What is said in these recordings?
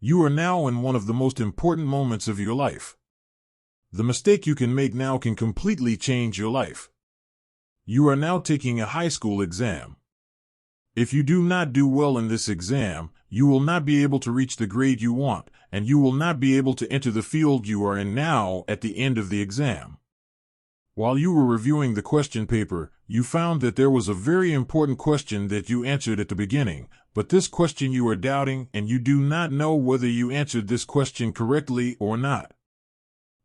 You are now in one of the most important moments of your life. The mistake you can make now can completely change your life. You are now taking a high school exam. If you do not do well in this exam, you will not be able to reach the grade you want, and you will not be able to enter the field you are in now at the end of the exam. While you were reviewing the question paper, you found that there was a very important question that you answered at the beginning, but this question you are doubting and you do not know whether you answered this question correctly or not.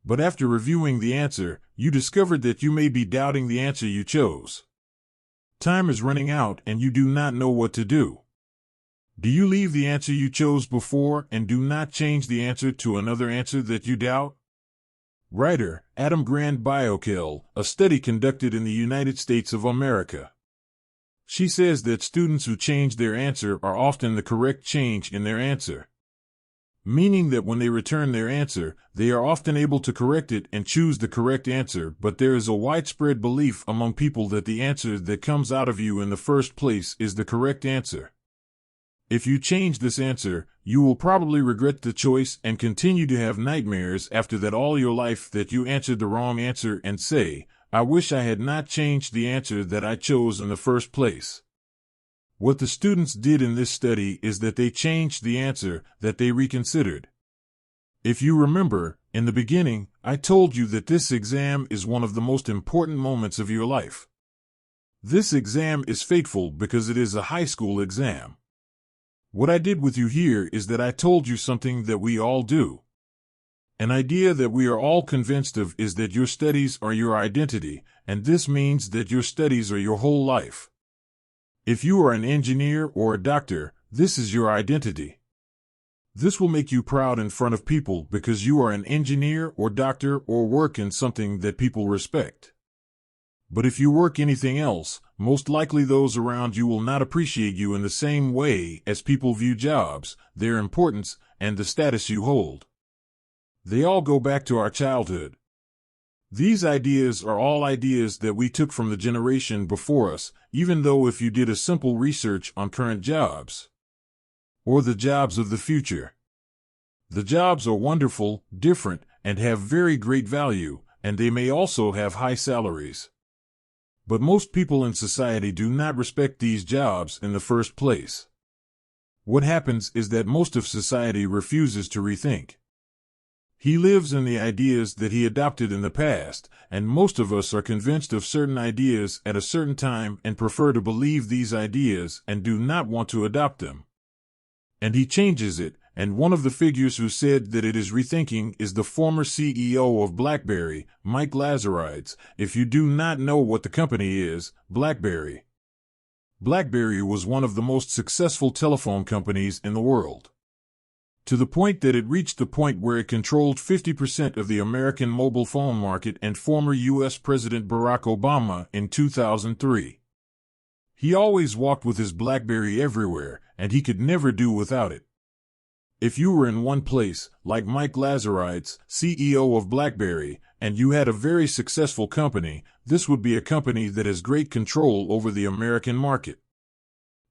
But after reviewing the answer, you discovered that you may be doubting the answer you chose. Time is running out and you do not know what to do. Do you leave the answer you chose before and do not change the answer to another answer that you doubt? Writer Adam Grant Biokill, a study conducted in the United States of America. She says that students who change their answer are often the correct change in their answer. Meaning that when they return their answer, they are often able to correct it and choose the correct answer, but there is a widespread belief among people that the answer that comes out of you in the first place is the correct answer. If you change this answer, you will probably regret the choice and continue to have nightmares after that all your life that you answered the wrong answer and say, "I wish I had not changed the answer that I chose in the first place." What the students did in this study is that they changed the answer that they reconsidered. If you remember, in the beginning, I told you that this exam is one of the most important moments of your life. This exam is fateful because it is a high school exam. What I did with you here is that I told you something that we all do. An idea that we are all convinced of is that your studies are your identity, and this means that your studies are your whole life. If you are an engineer or a doctor, this is your identity. This will make you proud in front of people because you are an engineer or doctor or work in something that people respect. But if you work anything else, most likely those around you will not appreciate you in the same way as people view jobs, their importance, and the status you hold. They all go back to our childhood. These ideas are all ideas that we took from the generation before us, even though if you did a simple research on current jobs or the jobs of the future, the jobs are wonderful, different, and have very great value, and they may also have high salaries. But most people in society do not respect these jobs in the first place. What happens is that most of society refuses to rethink. He lives in the ideas that he adopted in the past, and most of us are convinced of certain ideas at a certain time and prefer to believe these ideas and do not want to adopt them. And he changes it, and one of the figures who said that it is rethinking is the former CEO of BlackBerry, Mike Lazarides. If you do not know what the company is, BlackBerry was one of the most successful telephone companies in the world, to the point that it reached the point where it controlled 50% of the American mobile phone market, and former U.S. President Barack Obama in 2003. He always walked with his BlackBerry everywhere, and he could never do without it. If you were in one place, like Mike Lazarides, CEO of BlackBerry, and you had a very successful company, this would be a company that has great control over the American market.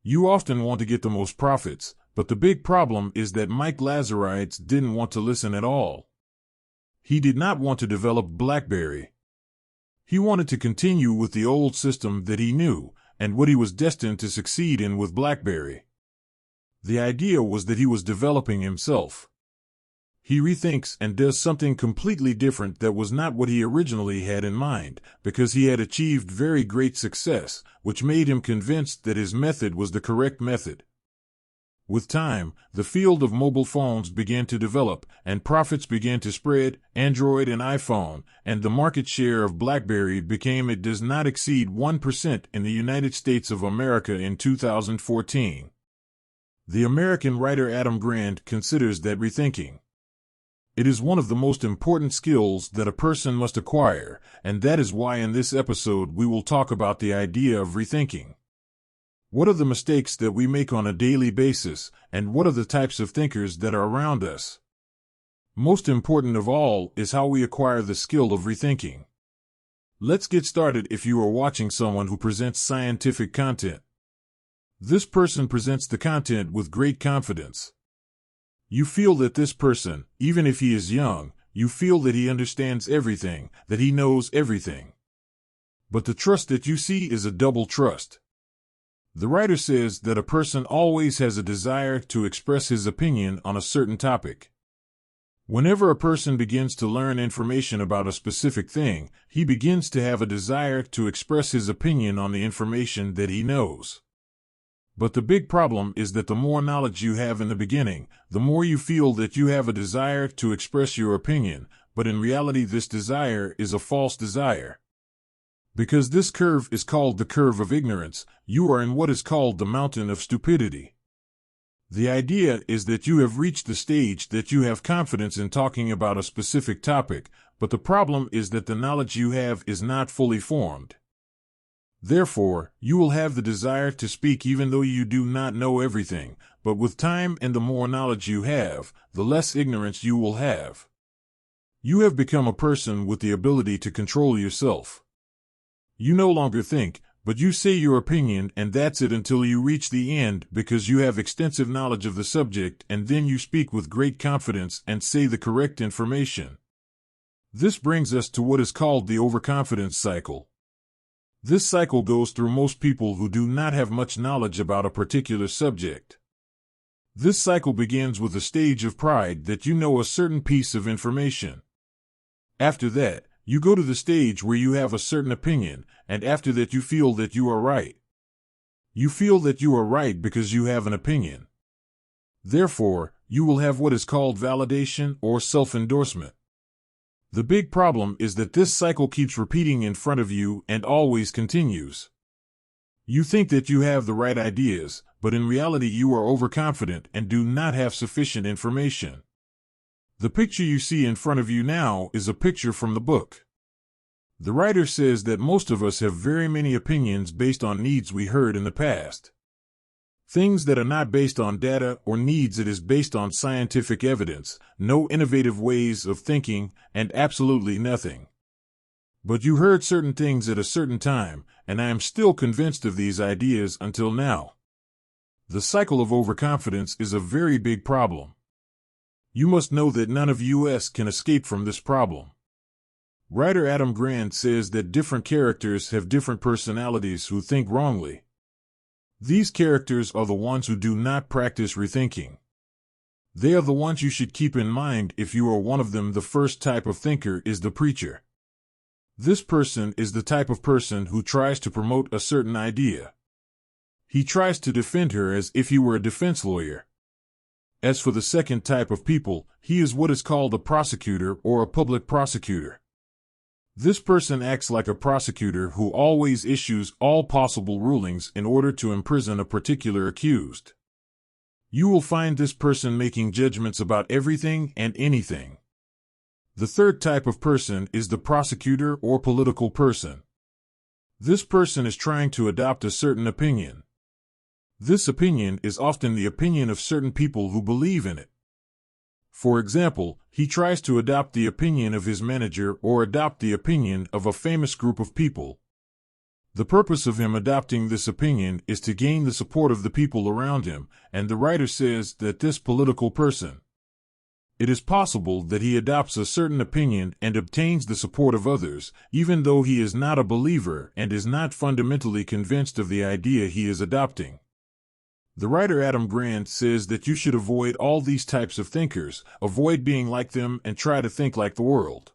You often want to get the most profits, but the big problem is that Mike Lazarides didn't want to listen at all. He did not want to develop BlackBerry. He wanted to continue with the old system that he knew, and what he was destined to succeed in with BlackBerry. The idea was that he was developing himself. He rethinks and does something completely different that was not what he originally had in mind, because he had achieved very great success, which made him convinced that his method was the correct method. With time, the field of mobile phones began to develop, and profits began to spread, Android and iPhone, and the market share of BlackBerry became it does not exceed 1% in the United States of America in 2014. The American writer Adam Grant considers that rethinking. It is one of the most important skills that a person must acquire, and that is why in this episode we will talk about the idea of rethinking. What are the mistakes that we make on a daily basis, and what are the types of thinkers that are around us? Most important of all is how we acquire the skill of rethinking. Let's get started. If you are watching someone who presents scientific content, this person presents the content with great confidence. You feel that this person, even if he is young, you feel that he understands everything, that he knows everything. But the trust that you see is a double trust. The writer says that a person always has a desire to express his opinion on a certain topic. Whenever a person begins to learn information about a specific thing, he begins to have a desire to express his opinion on the information that he knows. But the big problem is that the more knowledge you have in the beginning, the more you feel that you have a desire to express your opinion, but in reality this desire is a false desire. Because this curve is called the curve of ignorance, you are in what is called the mountain of stupidity. The idea is that you have reached the stage that you have confidence in talking about a specific topic, but the problem is that the knowledge you have is not fully formed. Therefore, you will have the desire to speak even though you do not know everything, but with time and the more knowledge you have, the less ignorance you will have. You have become a person with the ability to control yourself. You no longer think, but you say your opinion and that's it until you reach the end because you have extensive knowledge of the subject and then you speak with great confidence and say the correct information. This brings us to what is called the overconfidence cycle. This cycle goes through most people who do not have much knowledge about a particular subject. This cycle begins with a stage of pride that you know a certain piece of information. After that, you go to the stage where you have a certain opinion, and after that you feel that you are right. You feel that you are right because you have an opinion. Therefore, you will have what is called validation or self-endorsement. The big problem is that this cycle keeps repeating in front of you and always continues. You think that you have the right ideas, but in reality you are overconfident and do not have sufficient information. The picture you see in front of you now is a picture from the book. The writer says that most of us have very many opinions based on needs we heard in the past. Things that are not based on data or needs, it is based on scientific evidence, no innovative ways of thinking, and absolutely nothing. But you heard certain things at a certain time, and I am still convinced of these ideas until now. The cycle of overconfidence is a very big problem. You must know that none of us can escape from this problem. Writer Adam Grant says that different characters have different personalities who think wrongly. These characters are the ones who do not practice rethinking. They are the ones you should keep in mind if you are one of them. The first type of thinker is the preacher. This person is the type of person who tries to promote a certain idea. He tries to defend her as if he were a defense lawyer. As for the second type of people, he is what is called a prosecutor or a public prosecutor. This person acts like a prosecutor who always issues all possible rulings in order to imprison a particular accused. You will find this person making judgments about everything and anything. The third type of person is the prosecutor or political person. This person is trying to adopt a certain opinion. This opinion is often the opinion of certain people who believe in it. For example, he tries to adopt the opinion of his manager or adopt the opinion of a famous group of people. The purpose of him adopting this opinion is to gain the support of the people around him, and the writer says that this political person, it is possible that he adopts a certain opinion and obtains the support of others, even though he is not a believer and is not fundamentally convinced of the idea he is adopting. The writer Adam Grant says that you should avoid all these types of thinkers, avoid being like them, and try to think like the world.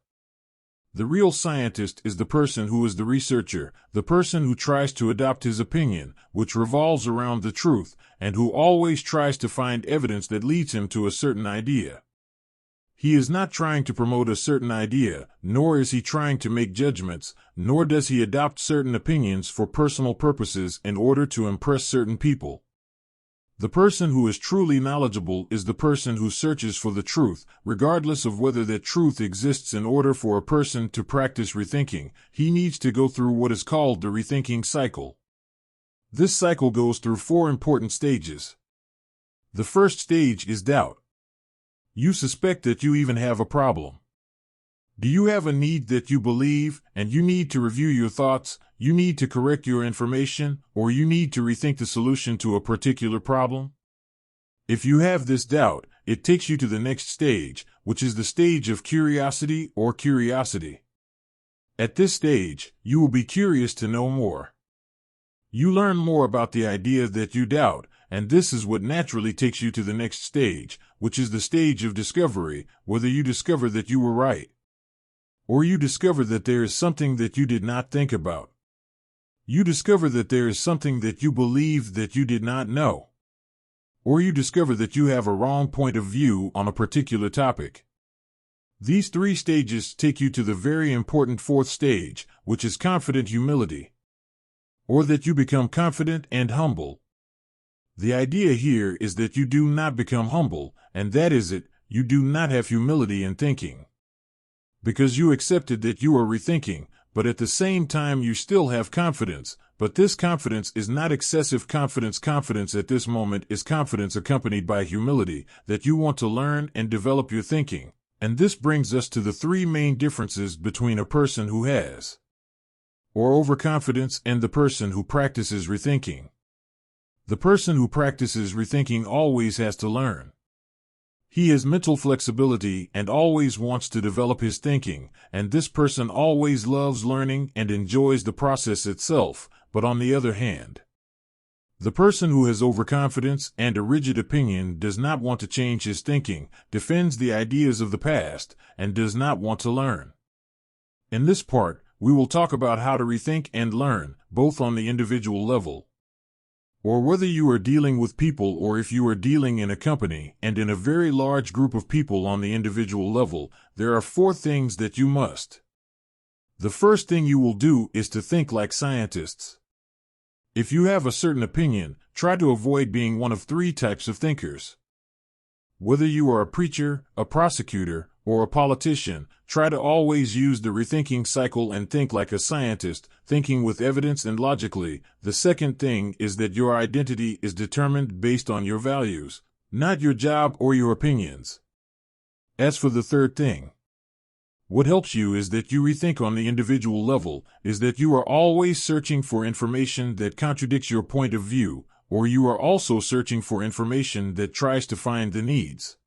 The real scientist is the person who is the researcher, the person who tries to adopt his opinion, which revolves around the truth, and who always tries to find evidence that leads him to a certain idea. He is not trying to promote a certain idea, nor is he trying to make judgments, nor does he adopt certain opinions for personal purposes in order to impress certain people. The person who is truly knowledgeable is the person who searches for the truth, regardless of whether that truth exists. In order for a person to practice rethinking, he needs to go through what is called the rethinking cycle. This cycle goes through 4 important stages. The first stage is doubt. You suspect that you even have a problem. Do you have a need that you believe, and you need to review your thoughts, you need to correct your information, or you need to rethink the solution to a particular problem? If you have this doubt, it takes you to the next stage, which is the stage of curiosity or curiosity. At this stage, you will be curious to know more. You learn more about the idea that you doubt, and this is what naturally takes you to the next stage, which is the stage of discovery, whether you discover that you were right, or you discover that there is something that you did not think about. You discover that there is something that you believe that you did not know, or you discover that you have a wrong point of view on a particular topic. These three stages take you to the very important fourth stage, which is confident humility, or that you become confident and humble. The idea here is that you do not become humble, and that is it, you do not have humility in thinking. Because you accepted that you are rethinking, but at the same time you still have confidence, but this confidence is not excessive confidence. Confidence at this moment is confidence accompanied by humility, that you want to learn and develop your thinking. And this brings us to the three main differences between a person who has or overconfidence and the person who practices rethinking. The person who practices rethinking always has to learn. He has mental flexibility and always wants to develop his thinking, and this person always loves learning and enjoys the process itself. But on the other hand, the person who has overconfidence and a rigid opinion does not want to change his thinking, defends the ideas of the past, and does not want to learn. In this part, we will talk about how to rethink and learn, both on the individual level, or whether you are dealing with people or if you are dealing in a company and in a very large group of people on the individual level. There are four things that you must. The first thing you will do is to think like scientists. If you have a certain opinion, try to avoid being one of three types of thinkers. Whether you are a preacher, a prosecutor, or a politician, try to always use the rethinking cycle and think like a scientist, thinking with evidence and logically. The second thing is that your identity is determined based on your values, not your job or your opinions. As for the third thing, what helps you is that you rethink on the individual level, is that you are always searching for information that contradicts your point of view, or you are also searching for information that tries to find the needs.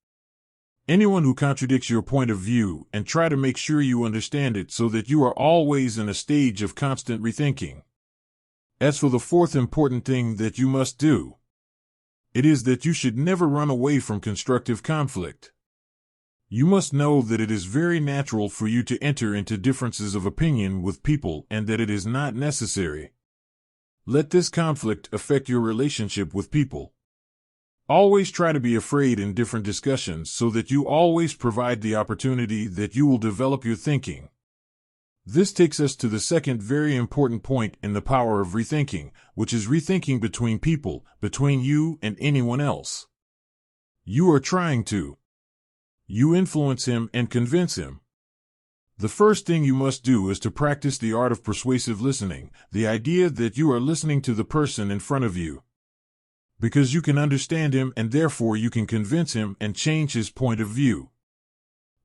Anyone who contradicts your point of view, and try to make sure you understand it so that you are always in a stage of constant rethinking. As for the fourth important thing that you must do, it is that you should never run away from constructive conflict. You must know that it is very natural for you to enter into differences of opinion with people and that it is not necessary. Let this conflict affect your relationship with people. Always try to be afraid in different discussions so that you always provide the opportunity that you will develop your thinking. This takes us to the second very important point in the power of rethinking, which is rethinking between people, between you and anyone else. You are trying to You influence him and convince him. The first thing you must do is to practice the art of persuasive listening, the idea that you are listening to the person in front of you, because you can understand him and therefore you can convince him and change his point of view.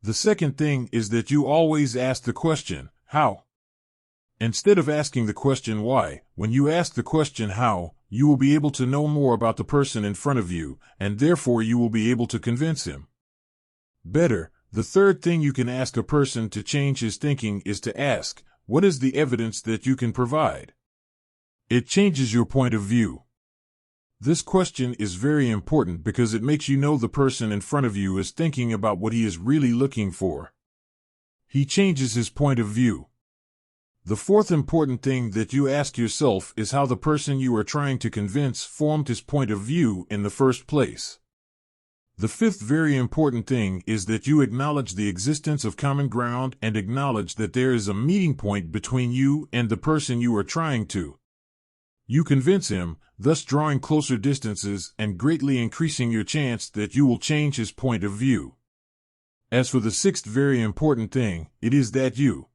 The second thing is that you always ask the question, how? Instead of asking the question why, when you ask the question how, you will be able to know more about the person in front of you, and therefore you will be able to convince him. Better, the third thing you can ask a person to change his thinking is to ask, what is the evidence that you can provide? It changes your point of view. This question is very important because it makes you know the person in front of you is thinking about what he is really looking for. He changes his point of view. The fourth important thing that you ask yourself is how the person you are trying to convince formed his point of view in the first place. The fifth very important thing is that you acknowledge the existence of common ground and acknowledge that there is a meeting point between you and the person you are trying to. You convince him, thus drawing closer distances and greatly increasing your chance that you will change his point of view. As for the sixth very important thing, it is that you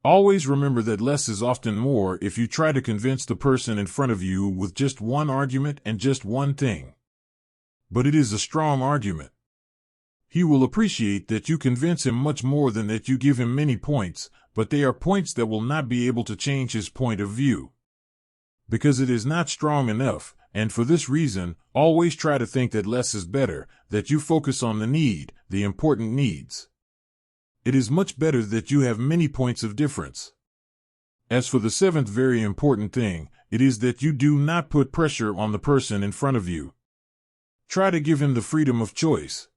always remember that less is often more if you try to convince the person in front of you with just one argument and just one thing. But it is a strong argument. He will appreciate that you convince him much more than that you give him many points, but they are points that will not be able to change his point of view. Because it is not strong enough, And for this reason, always try to think that less is better, that you focus on the important needs. It is much better that you have many points of difference. As for the seventh very important thing, it is that you do not put pressure on the person in front of you. Try to give him the freedom of choice.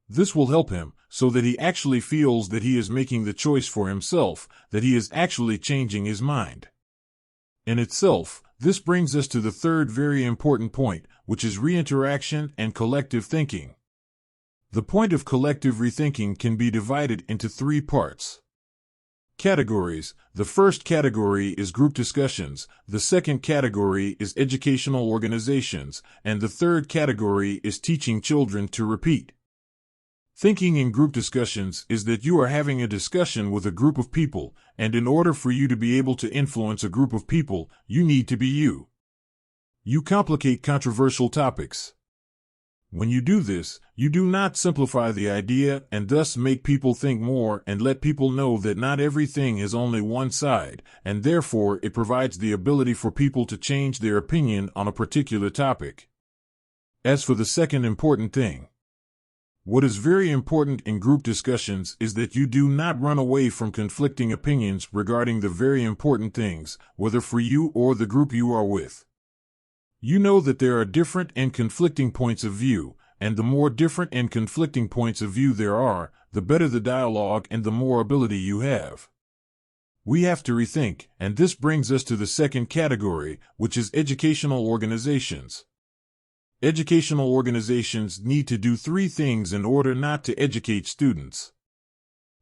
This will help him, so that he actually feels that he is making the choice for himself, that he is actually changing his mind. In itself, this brings us to the third very important point, which is reinteraction and collective thinking. The point of collective rethinking can be divided into three parts. Categories. The first category is group discussions, the second category is educational organizations, and the third category is teaching children to repeat. Thinking in group discussions is that you are having a discussion with a group of people, and in order for you to be able to influence a group of people, you need to be you. You complicate controversial topics. When you do this, you do not simplify the idea and thus make people think more and let people know that not everything is only one side, and therefore it provides the ability for people to change their opinion on a particular topic. As for the second important thing, what is very important in group discussions is that you do not run away from conflicting opinions regarding the very important things, whether for you or the group you are with. You know that there are different and conflicting points of view, and the more different and conflicting points of view there are, the better the dialogue and the more ability you have. We have to rethink, and this brings us to the second category, which is educational organizations. Educational organizations need to do three things in order not to educate students.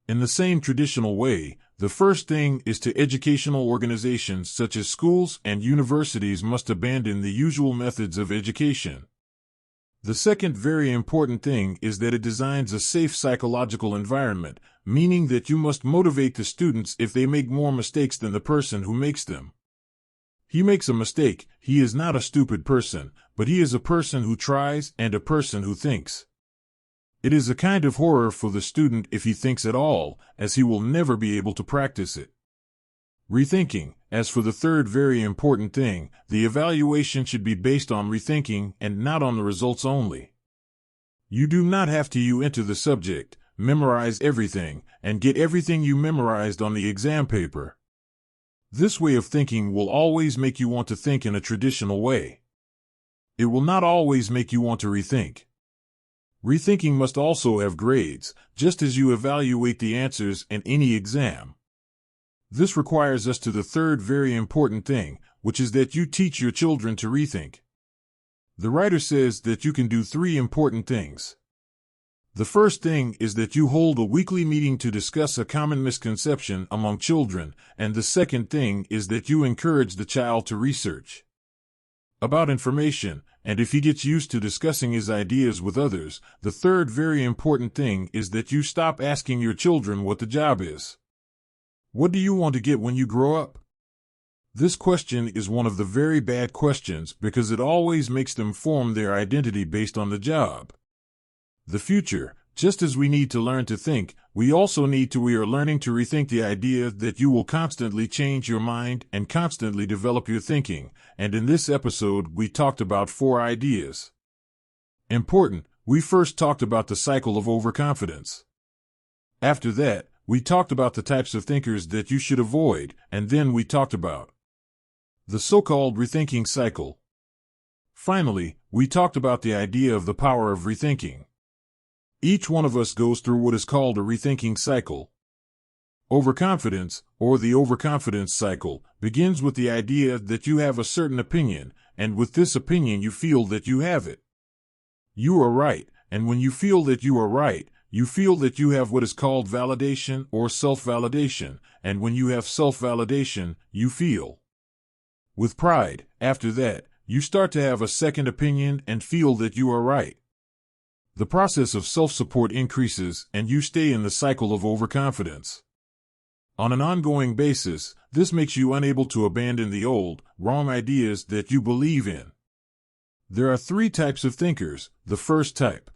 In the same traditional way, the first thing is to educational organizations such as schools and universities must abandon the usual methods of education. The second very important thing is that it designs a safe psychological environment, meaning that you must motivate the students if they make more mistakes than the person who makes them. He makes a mistake, he is not a stupid person, but he is a person who tries and a person who thinks. It is a kind of horror for the student if he thinks at all, as he will never be able to practice it. Rethinking. As for the third very important thing, the evaluation should be based on rethinking and not on the results only. You do not have to enter the subject, memorize everything, and get everything you memorized on the exam paper. This way of thinking will always make you want to think in a traditional way. It will not always make you want to rethink. Rethinking must also have grades, just as you evaluate the answers in any exam. This requires us to the third very important thing, which is that you teach your children to rethink. The writer says that you can do three important things. The first thing is that you hold a weekly meeting to discuss a common misconception among children, and the second thing is that you encourage the child to research about information, and if he gets used to discussing his ideas with others, the third very important thing is that you stop asking your children what the job is. What do you want to get when you grow up? This question is one of the very bad questions because it always makes them form their identity based on the job. The future, just as we need to learn to think, we are learning to rethink the idea that you will constantly change your mind and constantly develop your thinking, and in this episode we talked about 4 ideas. Important, we first talked about the cycle of overconfidence. After that, we talked about the types of thinkers that you should avoid, and then we talked about the so-called rethinking cycle. Finally, we talked about the idea of the power of rethinking. Each one of us goes through what is called a rethinking cycle. Overconfidence, or the overconfidence cycle, begins with the idea that you have a certain opinion, and with this opinion you feel that you have it. You are right, and when you feel that you are right, you feel that you have what is called validation or self-validation, and when you have self-validation, you feel with pride. After that, you start to have a second opinion and feel that you are right. The process of self-support increases and you stay in the cycle of overconfidence. On an ongoing basis, this makes you unable to abandon the old, wrong ideas that you believe in. There are 3 types of thinkers. The first type,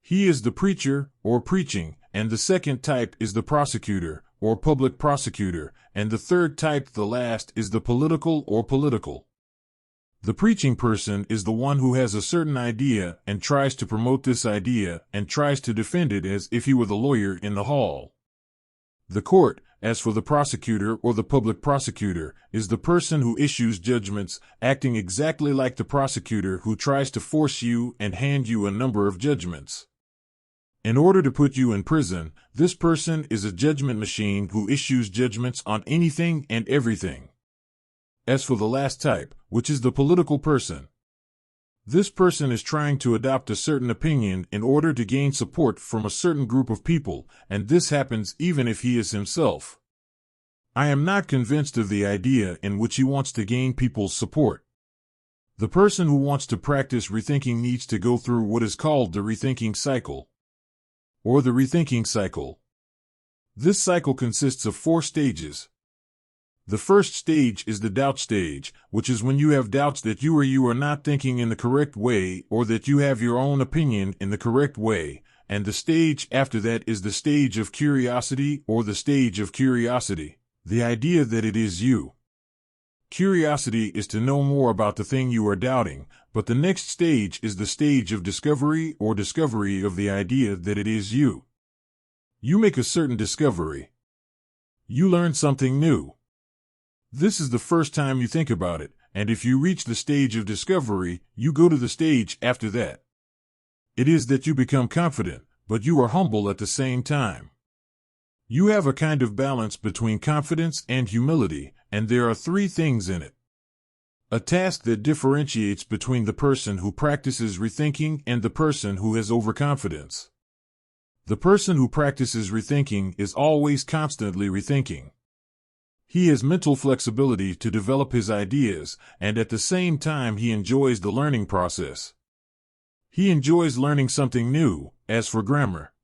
he is the preacher, or preaching, and the second type is the prosecutor, or public prosecutor, and the third type, the last, is the political, or political. The preaching person is the one who has a certain idea and tries to promote this idea and tries to defend it as if he were the lawyer in the hall. The court, as for the prosecutor or the public prosecutor, is the person who issues judgments, acting exactly like the prosecutor who tries to force you and hand you a number of judgments. In order to put you in prison, this person is a judgment machine who issues judgments on anything and everything. As for the last type, which is the political person, this person is trying to adopt a certain opinion in order to gain support from a certain group of people, and this happens even if he is himself. I am not convinced of the idea in which he wants to gain people's support. The person who wants to practice rethinking needs to go through what is called the rethinking cycle, or the rethinking cycle. This cycle consists of 4 stages. The first stage is the doubt stage, which is when you have doubts that you are not thinking in the correct way or that you have your own opinion in the correct way, and the stage after that is the stage of curiosity or the stage of curiosity, the idea that it is you. Curiosity is to know more about the thing you are doubting, but the next stage is the stage of discovery or discovery of the idea that it is you. You make a certain discovery. You learn something new. This is the first time you think about it, and if you reach the stage of discovery, you go to the stage after that. It is that you become confident, but you are humble at the same time. You have a kind of balance between confidence and humility, and there are 3 things in it. A task that differentiates between the person who practices rethinking and the person who has overconfidence. The person who practices rethinking is always constantly rethinking. He has mental flexibility to develop his ideas, and at the same time he enjoys the learning process. He enjoys learning something new, as for grammar.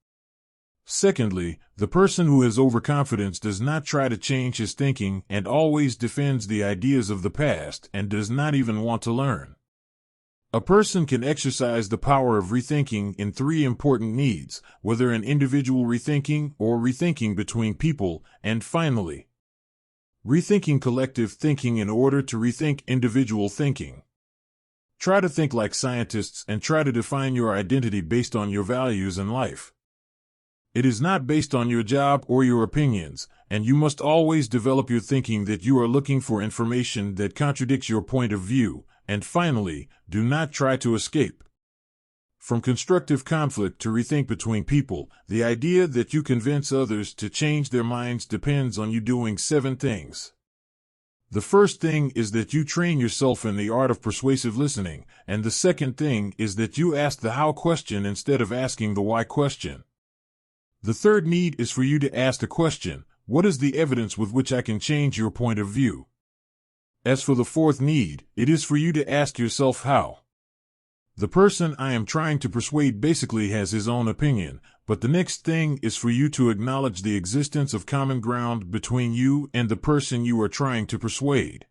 Secondly, the person who has overconfidence does not try to change his thinking and always defends the ideas of the past and does not even want to learn. A person can exercise the power of rethinking in 3 important needs, whether in individual rethinking or rethinking between people, and finally, rethinking collective thinking in order to rethink individual thinking. Try to think like scientists and try to define your identity based on your values in life. It is not based on your job or your opinions, and you must always develop your thinking that you are looking for information that contradicts your point of view, and finally, do not try to escape. From constructive conflict to rethink between people, the idea that you convince others to change their minds depends on you doing 7 things. The first thing is that you train yourself in the art of persuasive listening, and the second thing is that you ask the how question instead of asking the why question. The third need is for you to ask the question, what is the evidence with which I can change your point of view? As for the fourth need, it is for you to ask yourself how. The person I am trying to persuade basically has his own opinion, but the next thing is for you to acknowledge the existence of common ground between you and the person you are trying to persuade.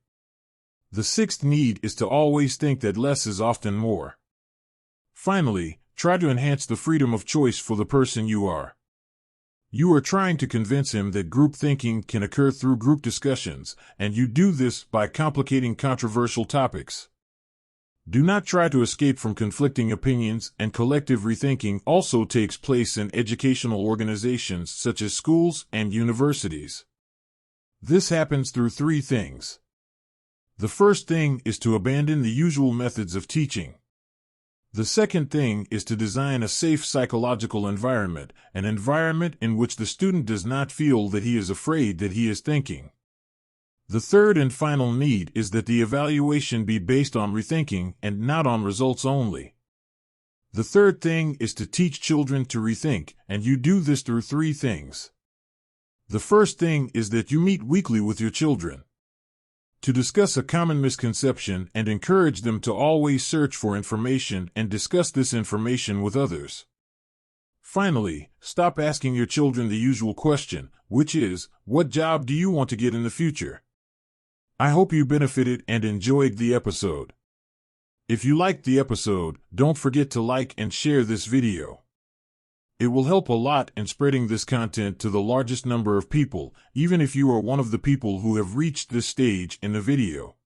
The sixth need is to always think that less is often more. Finally, try to enhance the freedom of choice for the person you are. You are trying to convince him that group thinking can occur through group discussions, and you do this by complicating controversial topics. Do not try to escape from conflicting opinions, and collective rethinking also takes place in educational organizations such as schools and universities. This happens through 3 things. The first thing is to abandon the usual methods of teaching. The second thing is to design a safe psychological environment, an environment in which the student does not feel that he is afraid that he is thinking. The third and final need is that the evaluation be based on rethinking and not on results only. The third thing is to teach children to rethink, and you do this through 3 things. The first thing is that you meet weekly with your children to discuss a common misconception and encourage them to always search for information and discuss this information with others. Finally, stop asking your children the usual question, which is, what job do you want to get in the future? I hope you benefited and enjoyed the episode. If you liked the episode, don't forget to like and share this video. It will help a lot in spreading this content to the largest number of people, even if you are one of the people who have reached this stage in the video.